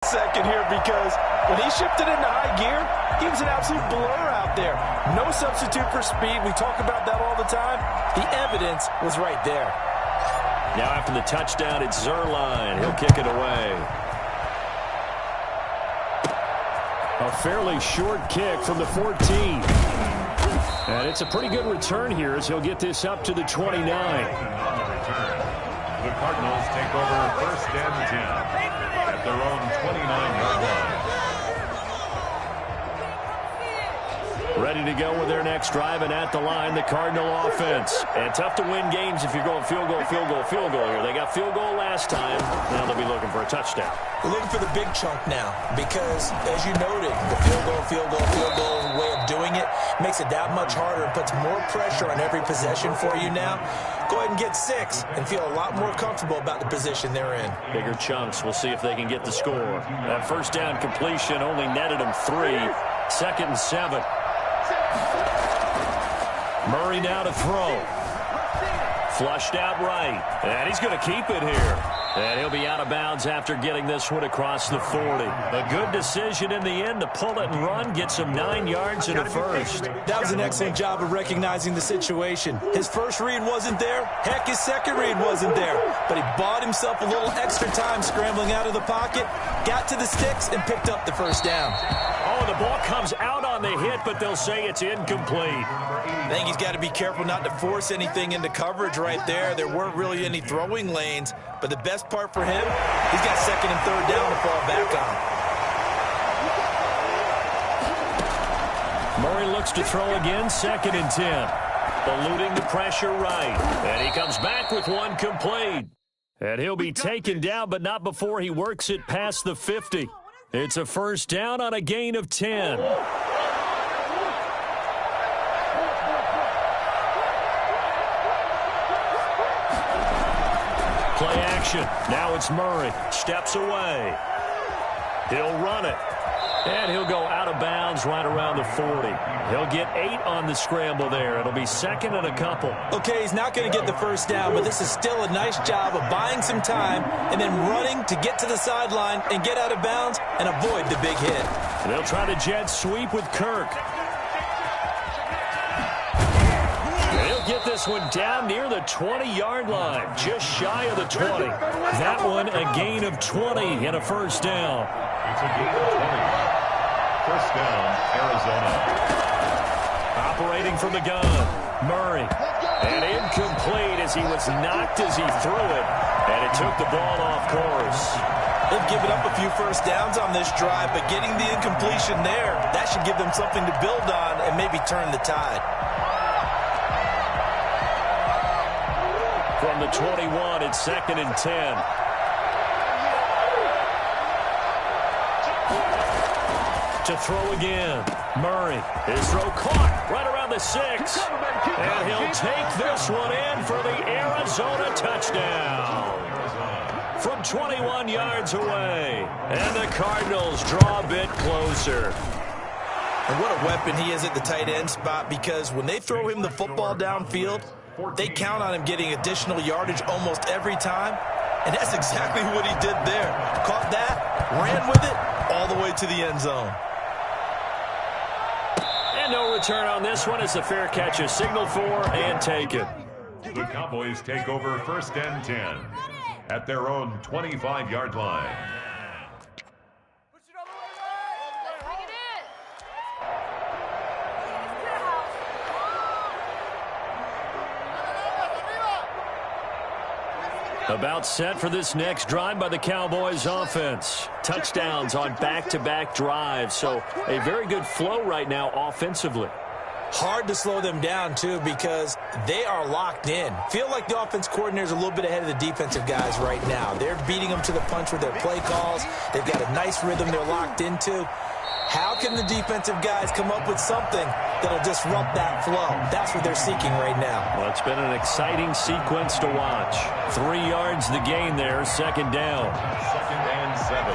Second here, because when he shifted into high gear, he was an absolute blur out there. No substitute for speed. We talk about that all the time. The evidence was right there. Now after the touchdown, it's Zuerlein. He'll kick it away. A fairly short kick from the 14. And it's a pretty good return here as he'll get this up to the 29. The Cardinals take over first and 10 at their own 29-yard line. Ready to go with their next drive, and at the line, the Cardinal offense. And tough to win games if you're going field goal, field goal, field goal here. They got field goal last time. Now they'll be looking for a touchdown. We're looking for the big chunk now because, as you noted, the field goal, field goal, field goal way of doing it makes it that much harder. It puts more pressure on every possession for you now. Go ahead and get 6 and feel a lot more comfortable about the position they're in. Bigger chunks. We'll see if they can get the score. That first down completion only netted them 3. 2nd and 7. Murray now to throw. Flushed out right. And he's going to keep it here. And he'll be out of bounds after getting this one across the 40. A good decision in the end to pull it and run, get some 9 yards and a first. That was an excellent job of recognizing the situation. His first read wasn't there. Heck, his second read wasn't there. But he bought himself a little extra time scrambling out of the pocket, got to the sticks, and picked up the first down. Oh, the ball comes out on the hit, but they'll say it's incomplete. I think he's got to be careful not to force anything into coverage right there. There weren't really any throwing lanes, but the best part for him, he's got 2nd and 3rd down to fall back on. Murray looks to throw again, 2nd and 10. Eluding the pressure right. And he comes back with one complete. And he'll be taken down, but not before he works it past the 50. It's a first down on a gain of 10. Play action. Now it's Murray. Steps away. He'll run it. And he'll go out of bounds right around the 40. He'll get 8 on the scramble there. It'll be 2nd and a couple. Okay, he's not going to get the first down, but this is still a nice job of buying some time and then running to get to the sideline and get out of bounds and avoid the big hit. They'll try to jet sweep with Kirk. They'll get this one down near the 20-yard line, just shy of the 20. That one a gain of 20 and a first down. It's a gain of 20. First down, Arizona. Operating from the gun, Murray. And incomplete as he was knocked as he threw it. And it took the ball off course. They've given up a few first downs on this drive, but getting the incompletion there, that should give them something to build on and maybe turn the tide. From the 21, it's 2nd and 10. To throw again. Murray. His throw caught right around the 6. And he'll take this one in for the Arizona touchdown. From 21 yards away. And the Cardinals draw a bit closer. And what a weapon he is at the tight end spot, because when they throw him the football downfield, they count on him getting additional yardage almost every time. And that's exactly what he did there. Caught that, ran with it, all the way to the end zone. And no return on this one as the fair catch is signaled for and taken. The Cowboys take over first and 10 at their own 25-yard line. About set for this next drive by the Cowboys offense. Touchdowns on back-to-back drives, so a very good flow right now offensively. Hard to slow them down, too, because they are locked in. Feel like the offense coordinator's a little bit ahead of the defensive guys right now. They're beating them to the punch with their play calls. They've got a nice rhythm they're locked into. How can the defensive guys come up with something that'll disrupt that flow? That's what they're seeking right now. Well, it's been an exciting sequence to watch. 3 yards the gain there, 2nd down. 2nd and 7.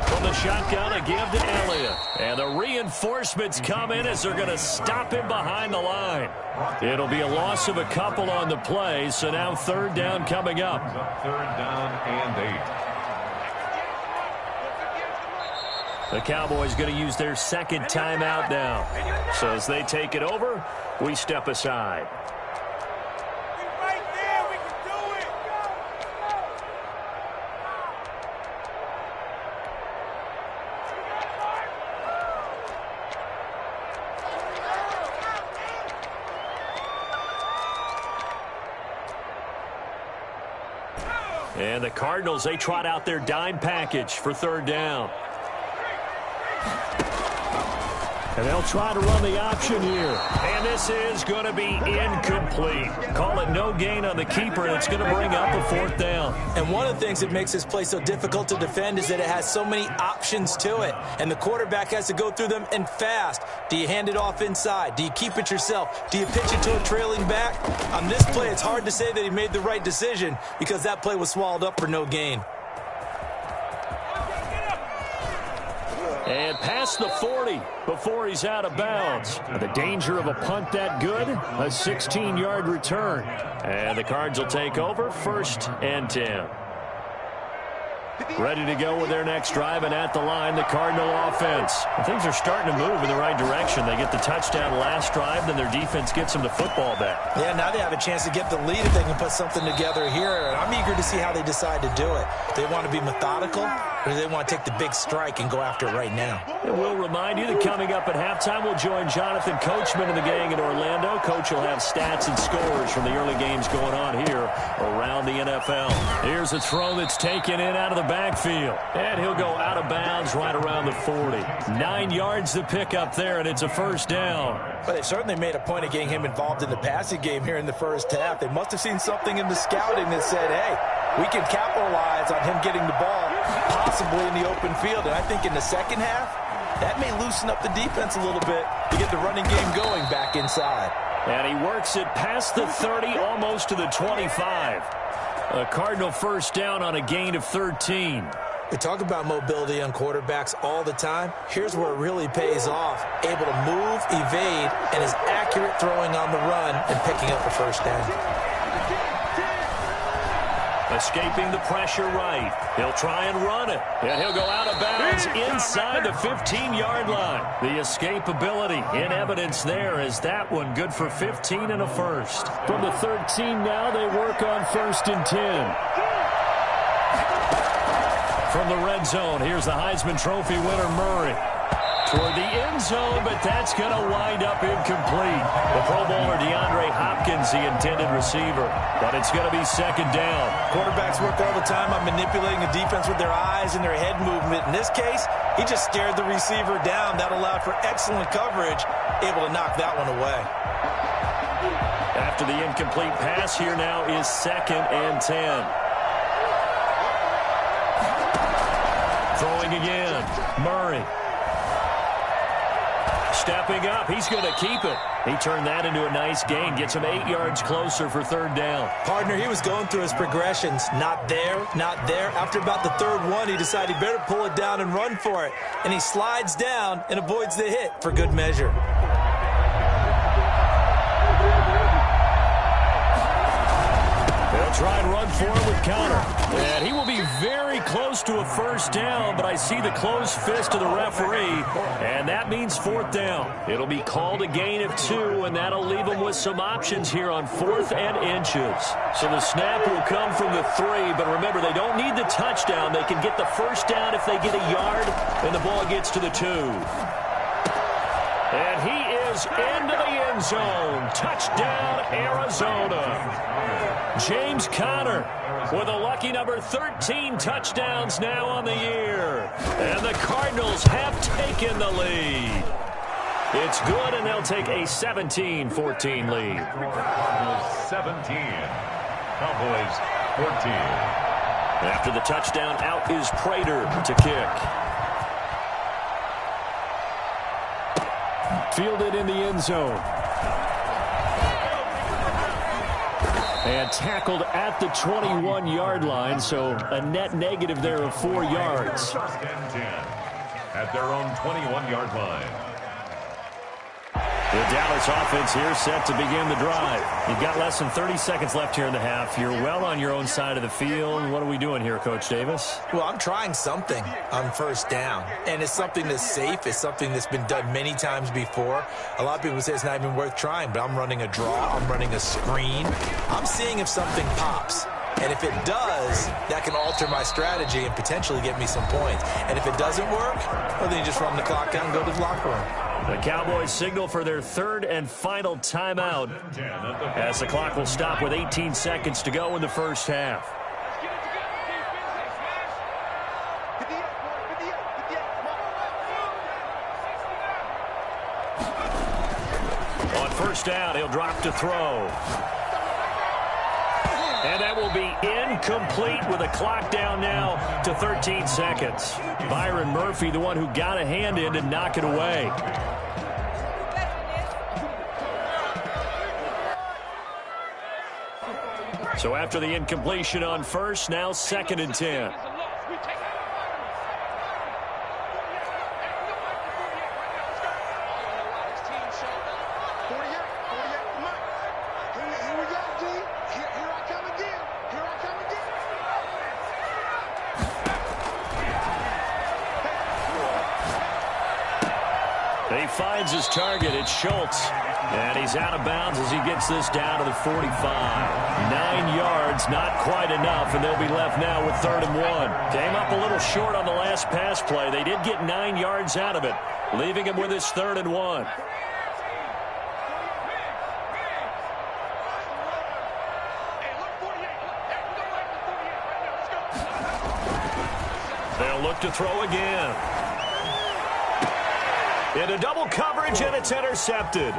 From the shotgun, a give to Elliott. And the reinforcements come in as they're going to stop him behind the line. It'll be a loss of a couple on the play, so now third down coming up. Third down and 8. The Cowboys going to use their second timeout now. So as they take it over, we step aside. And the Cardinals, they trot out their dime package for third down. And they'll try to run the option here. And this is going to be incomplete. Call it no gain on the keeper, and it's going to bring up a fourth down. And one of the things that makes this play so difficult to defend is that it has so many options to it. And the quarterback has to go through them and fast. Do you hand it off inside? Do you keep it yourself? Do you pitch it to a trailing back? On this play, it's hard to say that he made the right decision because that play was swallowed up for no gain. And past the 40 before he's out of bounds. The danger of a punt that good, a 16-yard return. And the Cards will take over, 1st and 10. Ready to go with their next drive, and at the line, the Cardinal offense. And things are starting to move in the right direction. They get the touchdown last drive, then their defense gets them the football back. Yeah, now they have a chance to get the lead if they can put something together here. And I'm eager to see how they decide to do it. Do they want to be methodical, or do they want to take the big strike and go after it right now? And we'll remind you that coming up at halftime, we'll join Jonathan Coachman and the gang in Orlando. Coach will have stats and scores from the early games going on here around the NFL. Here's a throw that's taken in out of the backfield. And he'll go out of bounds right around the 40. 9 yards to pick up there, and it's a first down. But they certainly made a point of getting him involved in the passing game here in the first half. They must have seen something in the scouting that said, hey, we can capitalize on him getting the ball possibly in the open field. And I think in the second half, that may loosen up the defense a little bit to get the running game going back inside. And he works it past the 30, almost to the 25. A Cardinal first down on a gain of 13. We talk about mobility on quarterbacks all the time. Here's where it really pays off. Able to move, evade, and is accurate throwing on the run and picking up a first down. Escaping the pressure right. He'll try and run it. And he'll go out of bounds inside the 15-yard line. The escapability in evidence there is that one good for 15 and a first. From the 13 now, they work on 1st and 10. From the red zone, here's the Heisman Trophy winner, Murray. Toward the end zone, but that's going to wind up incomplete. The Pro Bowler DeAndre Hopkins, the intended receiver. But it's going to be second down. Quarterbacks work all the time on manipulating the defense with their eyes and their head movement. In this case, he just stared the receiver down. That allowed for excellent coverage, able to knock that one away. After the incomplete pass, here now is 2nd and 10. Throwing again, Murray. Stepping up, he's going to keep it. He turned that into a nice gain, gets him 8 yards closer for third down. Partner, he was going through his progressions. Not there, not there. After about the third one, he decided he better pull it down and run for it. And he slides down and avoids the hit for good measure. They'll try and run for it with Conner. And he will be very close to a first down, but I see the closed fist of the referee, and that means 4th down. It'll be called a gain of 2, and that'll leave them with some options here on 4th and inches. So the snap will come from the 3, but remember, they don't need the touchdown. They can get the first down if they get a yard, and the ball gets to the 2. And he is into the end zone. Touchdown, Arizona. James Conner with a lucky number 13 touchdowns now on the year. And the Cardinals have taken the lead. It's good, and they'll take a 17-14 lead. 17. Cowboys 14. After the touchdown, out is Prater to kick. Fielded in the end zone. And tackled at the 21-yard line, so a net negative there of 4 yards. at their own 21-yard line. The Dallas offense here set to begin the drive. You've got less than 30 seconds left here in the half. You're well on your own side of the field. What are we doing here, Coach Davis? Well, I'm trying something on first down, and it's something that's safe. It's something that's been done many times before. A lot of people say it's not even worth trying, but I'm running a draw. I'm running a screen. I'm seeing if something pops. And if it does, that can alter my strategy and potentially get me some points. And if it doesn't work, well, then you just run the clock down and go to the locker room. The Cowboys signal for their third and final timeout as the clock will stop with 18 seconds to go in the first half. On first down, he'll drop to throw. And that will be incomplete with a clock down now to 13 seconds. Byron Murphy, the one who got a hand in to knock it away. So after the incompletion on first, now 2nd and 10. He finds his target. It's Schultz. And he's out of bounds as he gets this down to the 45. 9 yards, not quite enough, and they'll be left now with 3rd and 1. Came up a little short on the last pass play. They did get 9 yards out of it, leaving him with his 3rd and 1. They'll look to throw again. Into double coverage, and it's intercepted.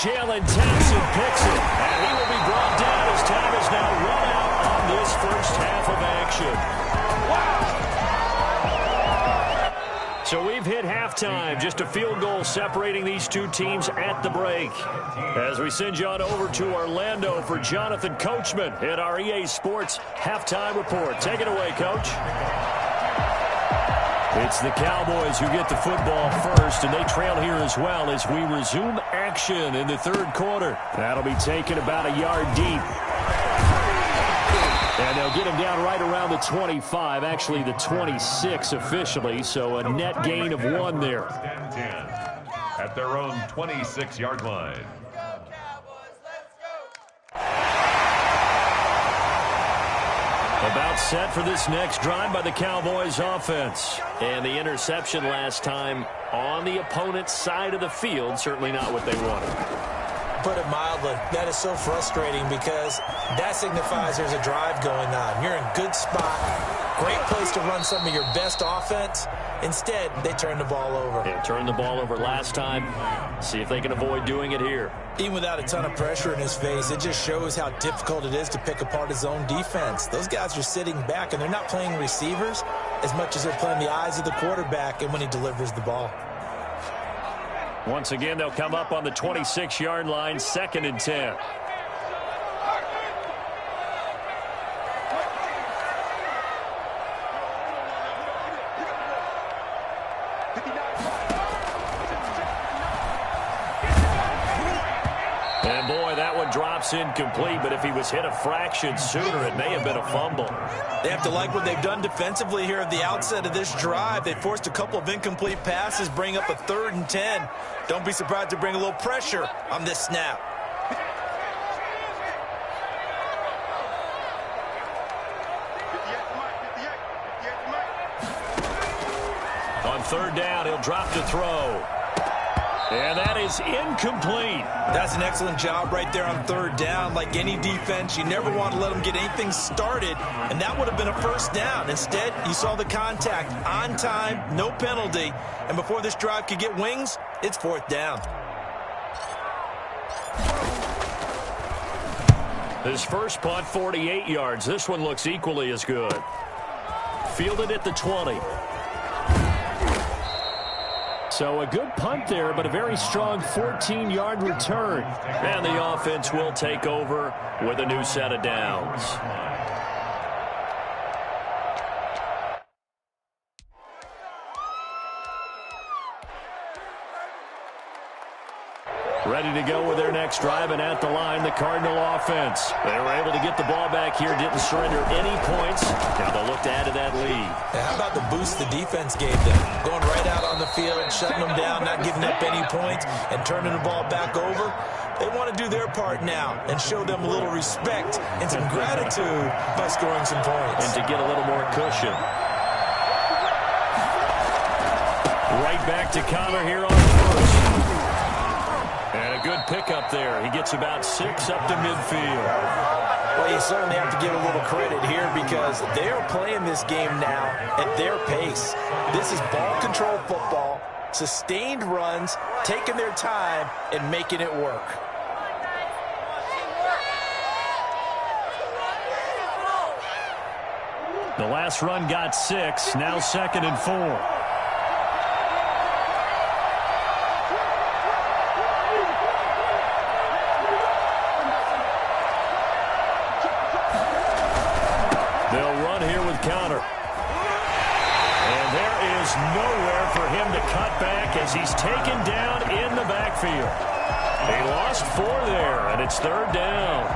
Jalen Thompson picks it, and he will be brought down as time is now run out on this first half of action. Wow! So we've hit halftime, just a field goal separating these two teams at the break. As we send you on over to Orlando for Jonathan Coachman at our EA Sports Halftime Report. Take it away, Coach. It's the Cowboys who get the football first, and they trail here as well as we resume action in the 3rd quarter. That'll be taken about a yard deep. And they'll get him down right around the 25, actually the 26 officially, so a net gain of 1 there. At their own 26-yard line. About set for this next drive by the Cowboys offense. And the interception last time on the opponent's side of the field, certainly not what they wanted. Put it mildly, that is so frustrating because that signifies there's a drive going on. You're in a good spot, great place to run some of your best offense. Instead, they turn the ball over. They turned the ball over last time. See if they can avoid doing it here. Even without a ton of pressure in his face, it just shows how difficult it is to pick apart his own defense. Those guys are sitting back, and they're not playing receivers as much as they're playing the eyes of the quarterback and when he delivers the ball. Once again, they'll come up on the 26-yard line, 2nd and 10. And boy, that one drops incomplete, but if he was hit a fraction sooner, it may have been a fumble. They have to like what they've done defensively here at the outset of this drive. They forced a couple of incomplete passes, bring up a 3rd and 10. Don't be surprised to bring a little pressure on this snap. On 3rd down, he'll drop to throw. And that is incomplete. That's an excellent job right there on 3rd down. Like any defense, you never want to let them get anything started, and that would have been a 1st down. Instead, you saw the contact on time, no penalty, and before this drive could get wings, it's 4th down. His first punt, 48 yards. This one looks equally as good. Fielded at the 20. So a good punt there, but a very strong 14-yard return. And the offense will take over with a new set of downs. Ready to go with their next drive, and at the line, the Cardinal offense. They were able to get the ball back here, didn't surrender any points. Now they'll look to add to that lead. Now, how about the boost the defense gave them? Going right out on the field and shutting them down, not giving up any points, and turning the ball back over. They want to do their part now and show them a little respect and some gratitude by scoring some points. And to get a little more cushion. Right back to Conner here on first. And a good pickup there. He gets about 6 up to midfield. Well, you certainly have to give a little credit here because they're playing this game now at their pace. This is ball control football, sustained runs, taking their time, and making it work. The last run got 6, now 2nd and 4. They'll run here with Conner. And there is nowhere for him to cut back as he's taken down in the backfield. He lost 4 there, and it's 3rd down.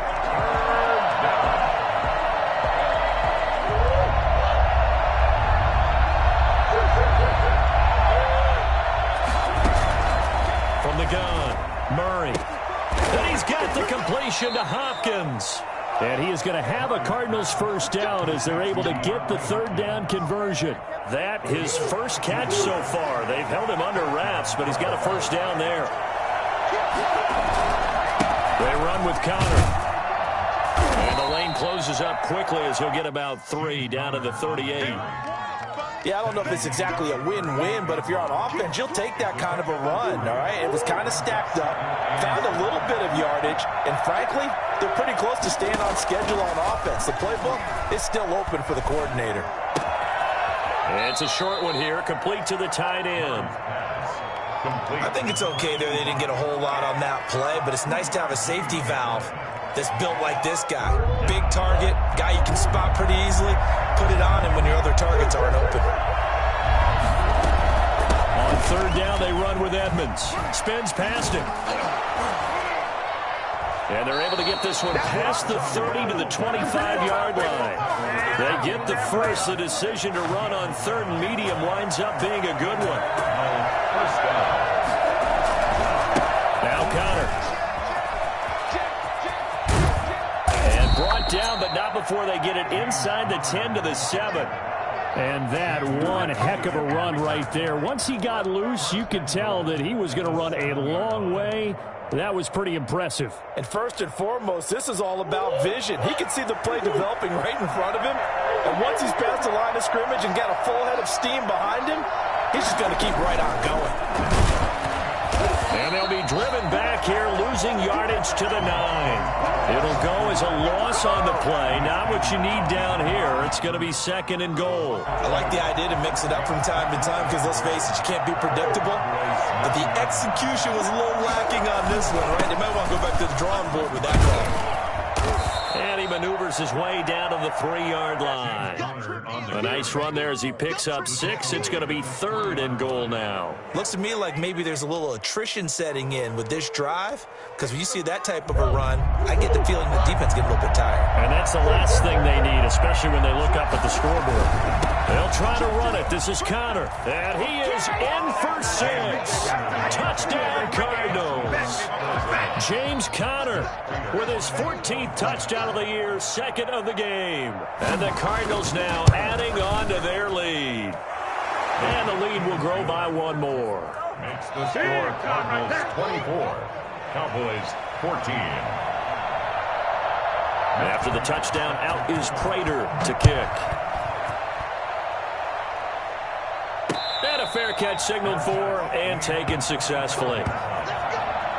From the gun, Murray. And he's got the completion to Hopkins. And he is going to have a Cardinals first down as they're able to get the 3rd down conversion. That his first catch so far. They've held him under wraps, but he's got a first down there. They run with Conner. And the lane closes up quickly as he'll get about 3 down to the 38. Yeah, I don't know if it's exactly a win-win, but if you're on offense, you'll take that kind of a run, all right? It was kind of stacked up, found a little bit of yardage, and frankly, they're pretty close to staying on schedule on offense. The playbook is still open for the coordinator. It's a short one here, complete to the tight end. I think it's okay there. They didn't get a whole lot on that play, but it's nice to have a safety valve that's built like this guy. Big target, guy you can spot pretty easily. Put it on him when your other targets aren't open. On 3rd down, they run with Edmonds. Spins past him. And they're able to get this one past the 30 to the 25-yard line. They get the first. The decision to run on 3rd and medium winds up being a good one. Now Conner. And brought down, but not before they get it inside the 10 to the 7. And that one heck of a run right there. Once he got loose, you could tell that he was going to run a long way. That was pretty impressive. And first and foremost, this is all about vision. He can see the play developing right in front of him. And once he's past the line of scrimmage and got a full head of steam behind him, he's just going to keep right on going. And they'll be driven back here, losing yardage to the 9. It'll go as a loss on the play. Not what you need down here. It's going to be 2nd and goal. I like the idea to mix it up from time to time because, let's face it, you can't be predictable. But the execution was a little lacking on this one, right? They might want to go back to the drawing board with that call. And he maneuvers his way down to the 3-yard line. A nice run there as he picks up 6. It's going to be 3rd and goal now. Looks to me like maybe there's a little attrition setting in with this drive, because when you see that type of a run, I get the feeling the defense getting a little bit tired. And that's the last thing they need, especially when they look up at the scoreboard. They'll try to run it. This is Conner. And he is in for 6. Touchdown, Cardinals. James Conner with his 14th touchdown of the year, 2nd of the game. And the Cardinals now adding on to their lead. And the lead will grow by 1 more. Makes the score Cardinals 24, Cowboys 14. After the touchdown, out is Prater to kick. And a fair catch signaled for and taken successfully.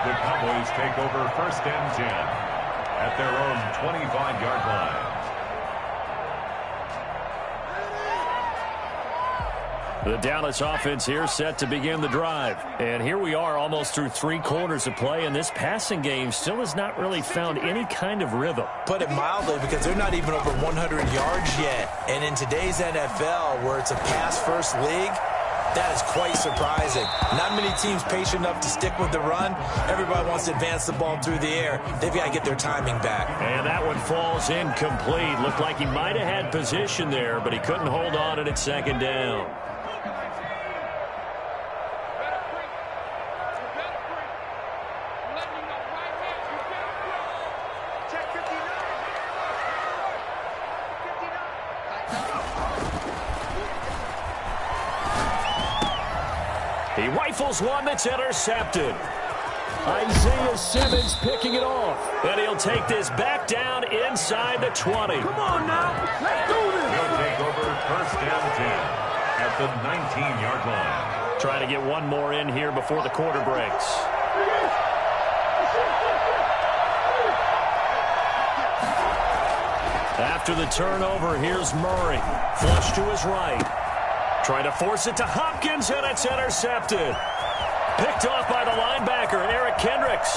The Cowboys take over 1st and 10 at their own 25-yard line. The Dallas offense here set to begin the drive. And here we are almost through 3 quarters of play, and this passing game still has not really found any kind of rhythm. Put it mildly, because they're not even over 100 yards yet. And in today's NFL, where it's a pass-first league, That is quite surprising. Not many teams patient enough to stick with the run. Everybody wants to advance the ball through the air. They've got to get their timing back. And that one falls incomplete. Looked like he might have had position there, but he couldn't hold on at second down. He rifles one that's intercepted. Isaiah Simmons picking it off. And he'll take this back down inside the 20. Come on now. Let's do this. He'll take over first and 10 at the 19-yard line. Trying to get one more in here before the quarter breaks. After the turnover, here's Murray. Flush to his right. Trying to force it to Hopkins, and it's intercepted. Picked off by the linebacker, Eric Kendricks.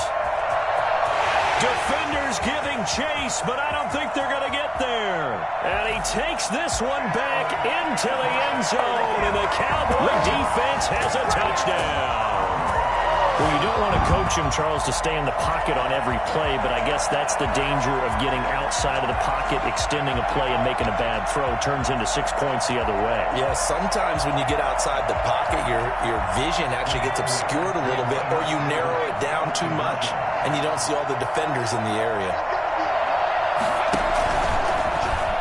Defenders giving chase, but I don't think they're going to get there. And he takes this one back into the end zone, and the Cowboy defense has a touchdown. Well, you don't want to coach him, Charles, to stay in the pocket on every play, but I guess that's the danger of getting outside of the pocket, extending a play, and making a bad throw. Turns into 6 points the other way. Yeah, sometimes when you get outside the pocket, your vision actually gets obscured a little bit, or you narrow it down too much, and you don't see all the defenders in the area.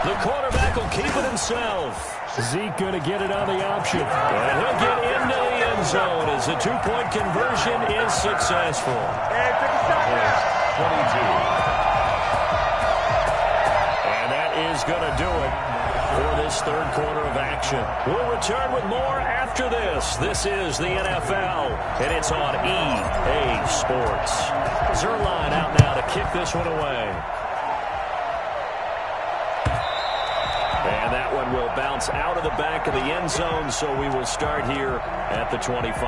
The quarterback will keep it himself. Zeke going to get it on the option. And he'll get into the end zone as the two-point conversion is successful. First 22. And that is going to do it for this third quarter of action. We'll return with more after this. This is the NFL, and it's on EA Sports. Zuerlein out now to kick this one away. And that one will bounce out of the back of the end zone, so we will start here at the 25.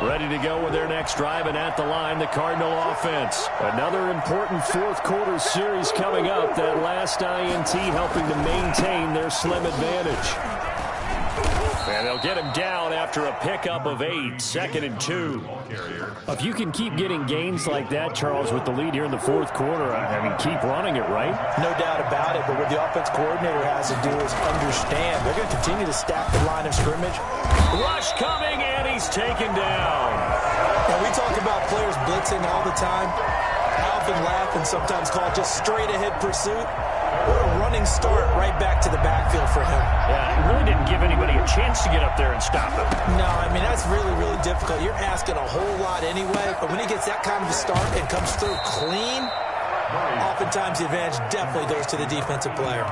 Ready to go with their next drive, and at the line, the Cardinal offense. Another important fourth quarter series coming up. That last INT helping to maintain their slim advantage. And they'll get him down after a pickup of 8, 2nd and 2. If you can keep getting gains like that, Charles, with the lead here in the fourth quarter, I mean, keep running it, right? No doubt about it, but what the offense coordinator has to do is understand they're going to continue to stack the line of scrimmage. Rush coming, and he's taken down. And we talk about players blitzing all the time. I often laugh and sometimes call it just straight-ahead pursuit. What a running start right back to the backfield for him. Yeah, he really didn't give anybody a chance to get up there and stop him. No, I mean, that's really, really difficult. You're asking a whole lot anyway, but when he gets that kind of a start and comes through clean, oftentimes the advantage definitely goes to the defensive player.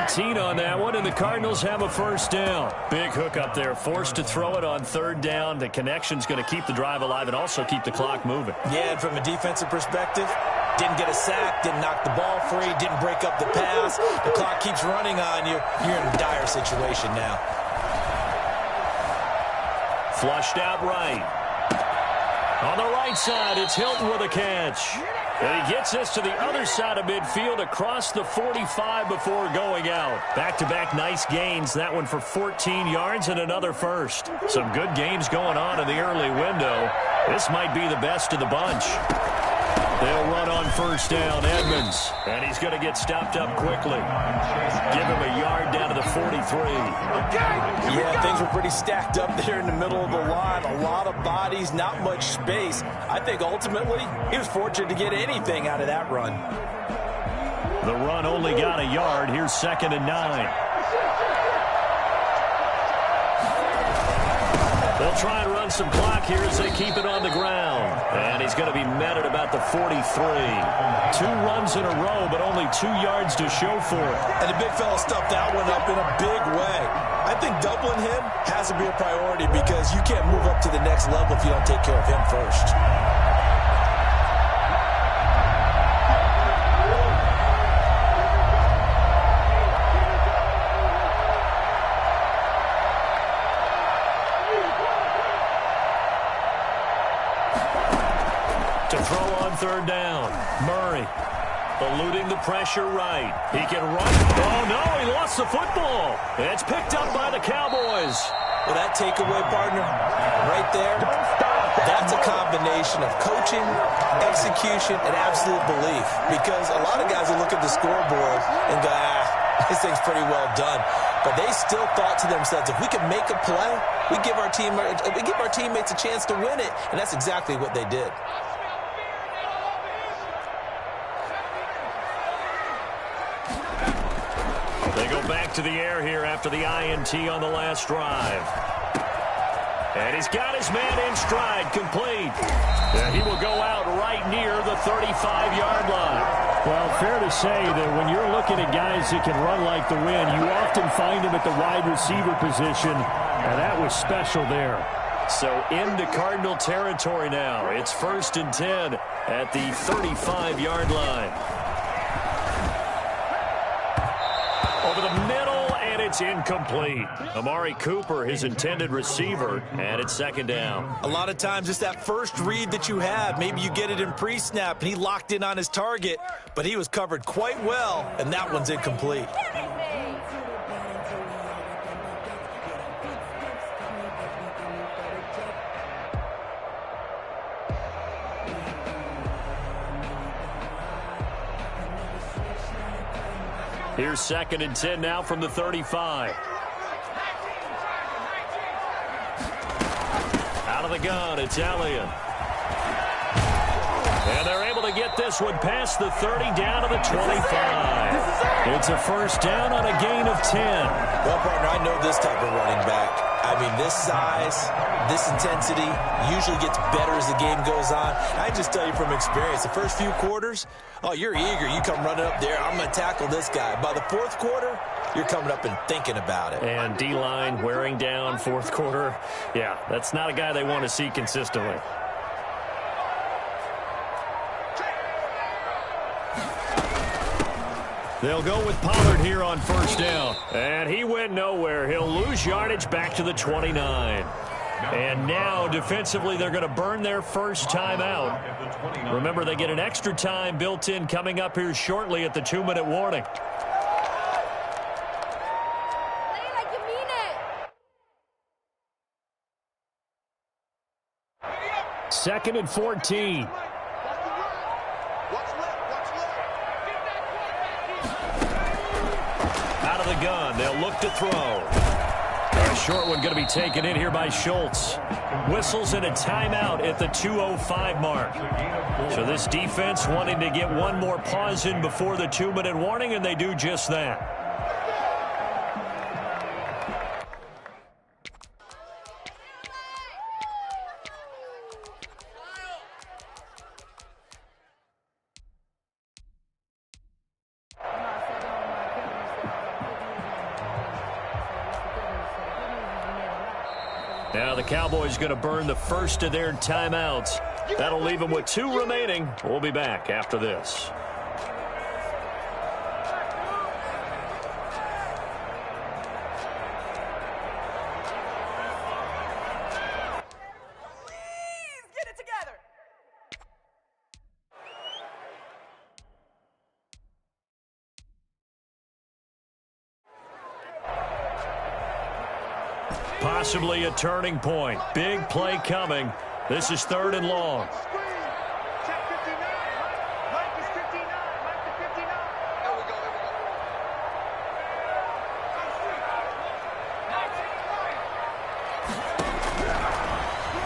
18 on that one, and the Cardinals have a first down. Big hook up there, forced to throw it on third down. The connection's going to keep the drive alive and also keep the clock moving. Yeah, and from a defensive perspective, didn't get a sack, didn't knock the ball free, didn't break up the pass. The clock keeps running on you. You're in a dire situation now. Flushed out right. On the right side, it's Hilton with a catch. And he gets this to the other side of midfield across the 45 before going out. Back-to-back nice gains. That one for 14 yards and another first. Some good games going on in the early window. This might be the best of the bunch. They'll run on first down, Edmonds. And he's going to get stopped up quickly. Give him a yard down to the 43. Yeah, things were pretty stacked up there in the middle of the line. A lot of bodies, not much space. I think ultimately he was fortunate to get anything out of that run. The run only got a yard. Here's 2nd and 9. They'll try and run some clock here as they keep it on the ground. And he's going to be met at about the 43. 2 runs in a row, but only 2 yards to show for it. And the big fella stuffed that one up in a big way. I think doubling him has to be a priority because you can't move up to the next level if you don't take care of him first. To throw on third down, Murray. eluding the pressure right. He can run. Oh, no, he lost the football. It's picked up by the Cowboys. Well, that takeaway, partner, right there, that's a combination of coaching, execution, and absolute belief. Because a lot of guys will look at the scoreboard and go, this thing's pretty well done. But they still thought to themselves, if we can make a play, we give our teammates a chance to win it. And that's exactly what they did. They go back to the air here after the INT on the last drive. And he's got his man in stride, complete. And he will go out right near the 35-yard line. Well, fair to say that when you're looking at guys that can run like the wind, you often find them at the wide receiver position, and that was special there. So into Cardinal territory now. It's 1st and 10 at the 35-yard line. Over the middle, and it's incomplete. Amari Cooper, his intended receiver, and it's 2nd down. A lot of times it's that first read that you have. Maybe you get it in pre-snap, and he locked in on his target, but he was covered quite well, and that one's incomplete. Here's 2nd and 10 now from the 35. Out of the gun, it's Elliott. And they're able to get this one past the 30 down to the 25. It's a 1st down on a gain of 10. Well, partner, I know this type of running back. I mean, this size, this intensity usually gets better as the game goes on. I just tell you from experience, the first few quarters, oh, you're eager. You come running up there, I'm going to tackle this guy. By the 4th quarter, you're coming up and thinking about it. And D-line wearing down 4th quarter. Yeah, that's not a guy they want to see consistently. They'll go with Pollard here on 1st down. And he went nowhere. He'll lose yardage back to the 29. And now, defensively, they're going to burn their first time out. Remember, they get an extra time built in coming up here shortly at the 2-minute warning. Play like you mean it. 2nd and 14. Out of the gun, they'll look to throw. A short one going to be taken in here by Schultz. Whistles and a timeout at the 2:05 mark. So this defense wanting to get one more pause in before the 2-minute warning, and they do just that. Now the Cowboys going to burn the first of their timeouts. That'll leave them with 2 remaining. We'll be back after this. Please get it together. Possibly a turning point. Big play coming. This is 3rd and long.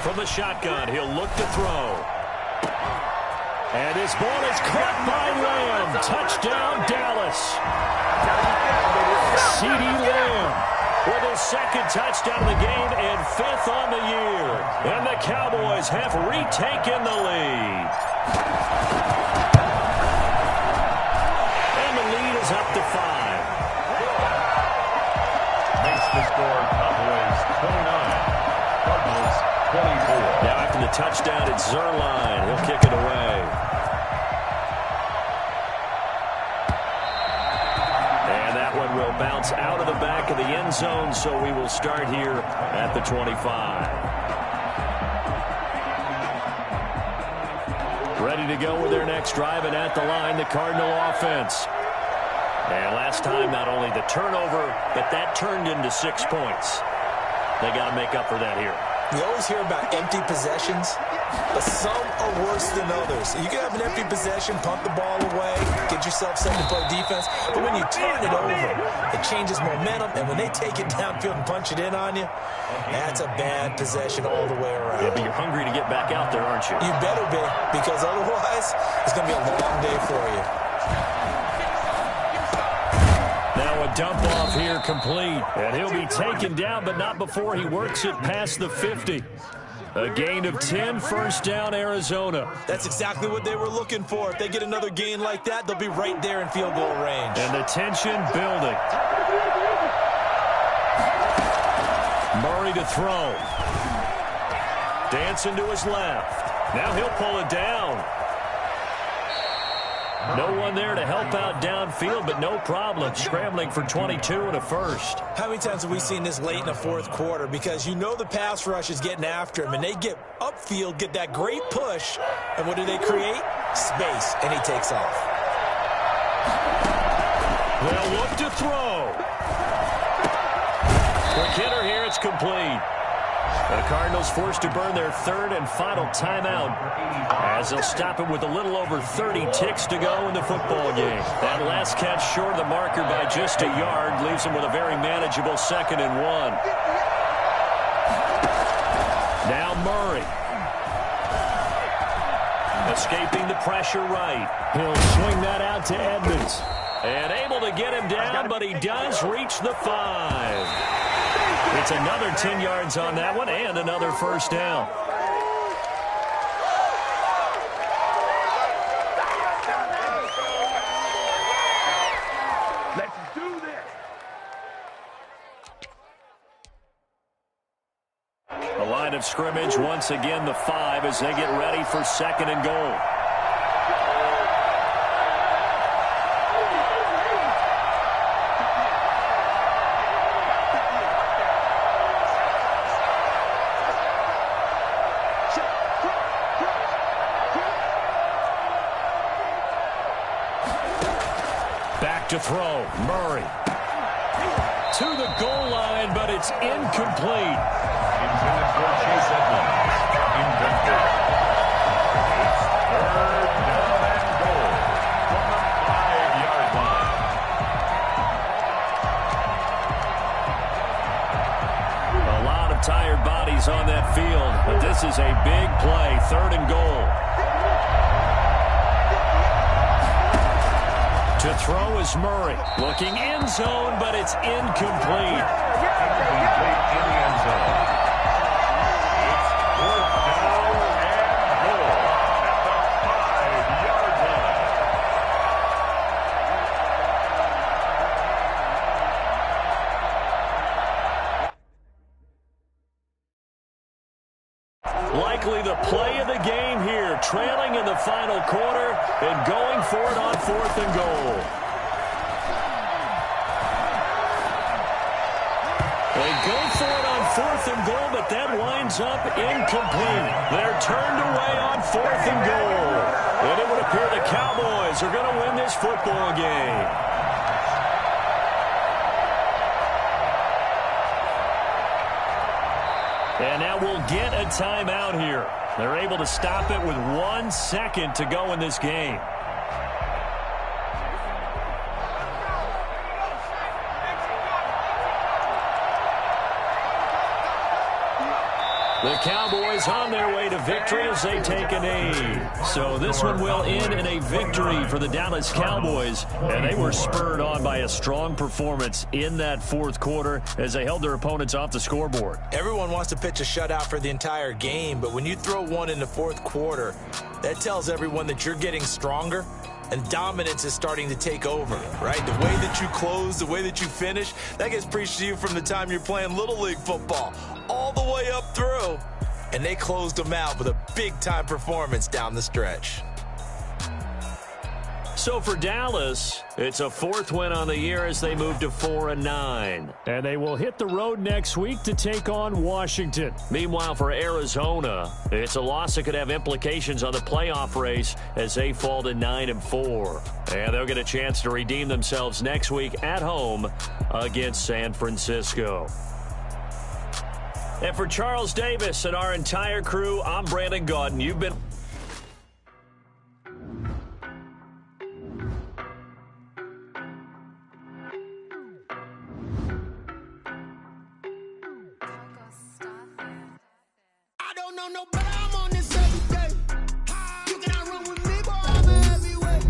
From the shotgun, he'll look to throw. And his ball is caught by Lamb. Touchdown, Dallas. CeeDee Lamb with his 2nd touchdown of the game and 5th on the year. And the Cowboys have retaken the lead. And the lead is up to 5. Makes the score Cowboys 29, Cardinals 24. Now after the touchdown, it's Zuerlein. He'll kick it away. And that one will bounce out of the back of the end zone, so we will start here at the 25. Ready to go with their next drive, and at the line, the Cardinal offense. And last time, not only the turnover, but that turned into 6 points. They got to make up for that here. You always hear about empty possessions, but some are worse than others. You can have an empty possession, punt the ball away, get yourself set to play defense, but when you turn it over, it changes momentum, and when they take it downfield and punch it in on you, that's a bad possession all the way around. Yeah, but you're hungry to get back out there, aren't you? You better be, because otherwise, it's going to be a long day for you. Now a dump off here complete. And he'll be taken down, but not before he works it past the 50. A gain of 10, first down, Arizona. That's exactly what they were looking for. If they get another gain like that, they'll be right there in field goal range. And the tension building. Murray to throw. Dancing to his left. Now he'll pull it down. No one there to help out downfield, but no problem. Scrambling for 22 and a first. How many times have we seen this late in the fourth quarter? Because you know the pass rush is getting after him, and they get upfield, get that great push, and what do they create? Space, and he takes off. They'll look to throw. Quick hitter here, it's complete. The Cardinals forced to burn their third and final timeout as they'll stop it with a little over 30 ticks to go in the football game. That last catch short of the marker by just a yard leaves them with a very manageable 2nd and 1. Now Murray. Escaping the pressure right. He'll swing that out to Edmonds. And able to get him down, but he does reach the 5. It's another 10 yards on that one and another first down. Let's do this. The line of scrimmage, once again, the 5 as they get ready for 2nd and goal. To throw, Murray to the goal line, but it's incomplete. Intended for Chase Edmonds. Incomplete. It's 3rd down and goal from the 5-yard line. A lot of tired bodies on that field, but this is a big play, 3rd and goal. To throw is Murray. Looking end zone, but it's incomplete. Incomplete in the end zone. It's 4th down and goal at the 5-yard line. Likely the play of the game here, trailing in the final quarter and going for it on 4th and goal. They go for it on 4th and goal, but that winds up incomplete. They're turned away on 4th and goal. And it would appear the Cowboys are going to win this football game. And now we'll get a timeout here. They're able to stop it with 1 second to go in this game. The Cowboys on their way to victory as they take a knee. So this one will end in a victory for the Dallas Cowboys. And they were spurred on by a strong performance in that 4th quarter as they held their opponents off the scoreboard. Everyone wants to pitch a shutout for the entire game, but when you throw one in the 4th quarter, that tells everyone that you're getting stronger and dominance is starting to take over, right? The way that you close, the way that you finish, that gets preached to you from the time you're playing Little League football all the way up through. And they closed them out with a big-time performance down the stretch. So for Dallas, it's a 4th win on the year as they move to 4-9. And they will hit the road next week to take on Washington. Meanwhile, for Arizona, it's a loss that could have implications on the playoff race as they fall to 9-4. And they'll get a chance to redeem themselves next week at home against San Francisco. And for Charles Davis and our entire crew, I'm Brandon Gaudin. You've been... I don't know no better, I'm on this every day. You cannot run with me, boy, I'm a heavyweight.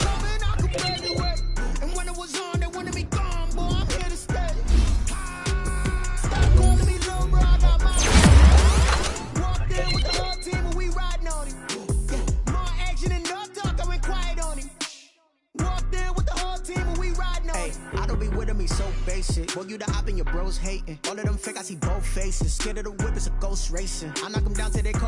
Coming, I could graduate. And when it was on, they wanted me gone, boy, I'm here to stay. Stop calling me little bro, I got my walked in with the whole team and we riding on it. Yeah, more action and no talk, I went quiet on him. Walked in with the whole team and we riding on it. I don't be with him, he's so basic. Boy, you the op and your bros hating. All of them fake, I see both faces. Scared of the whip, it's a ghost racing. I knock him down to their cold.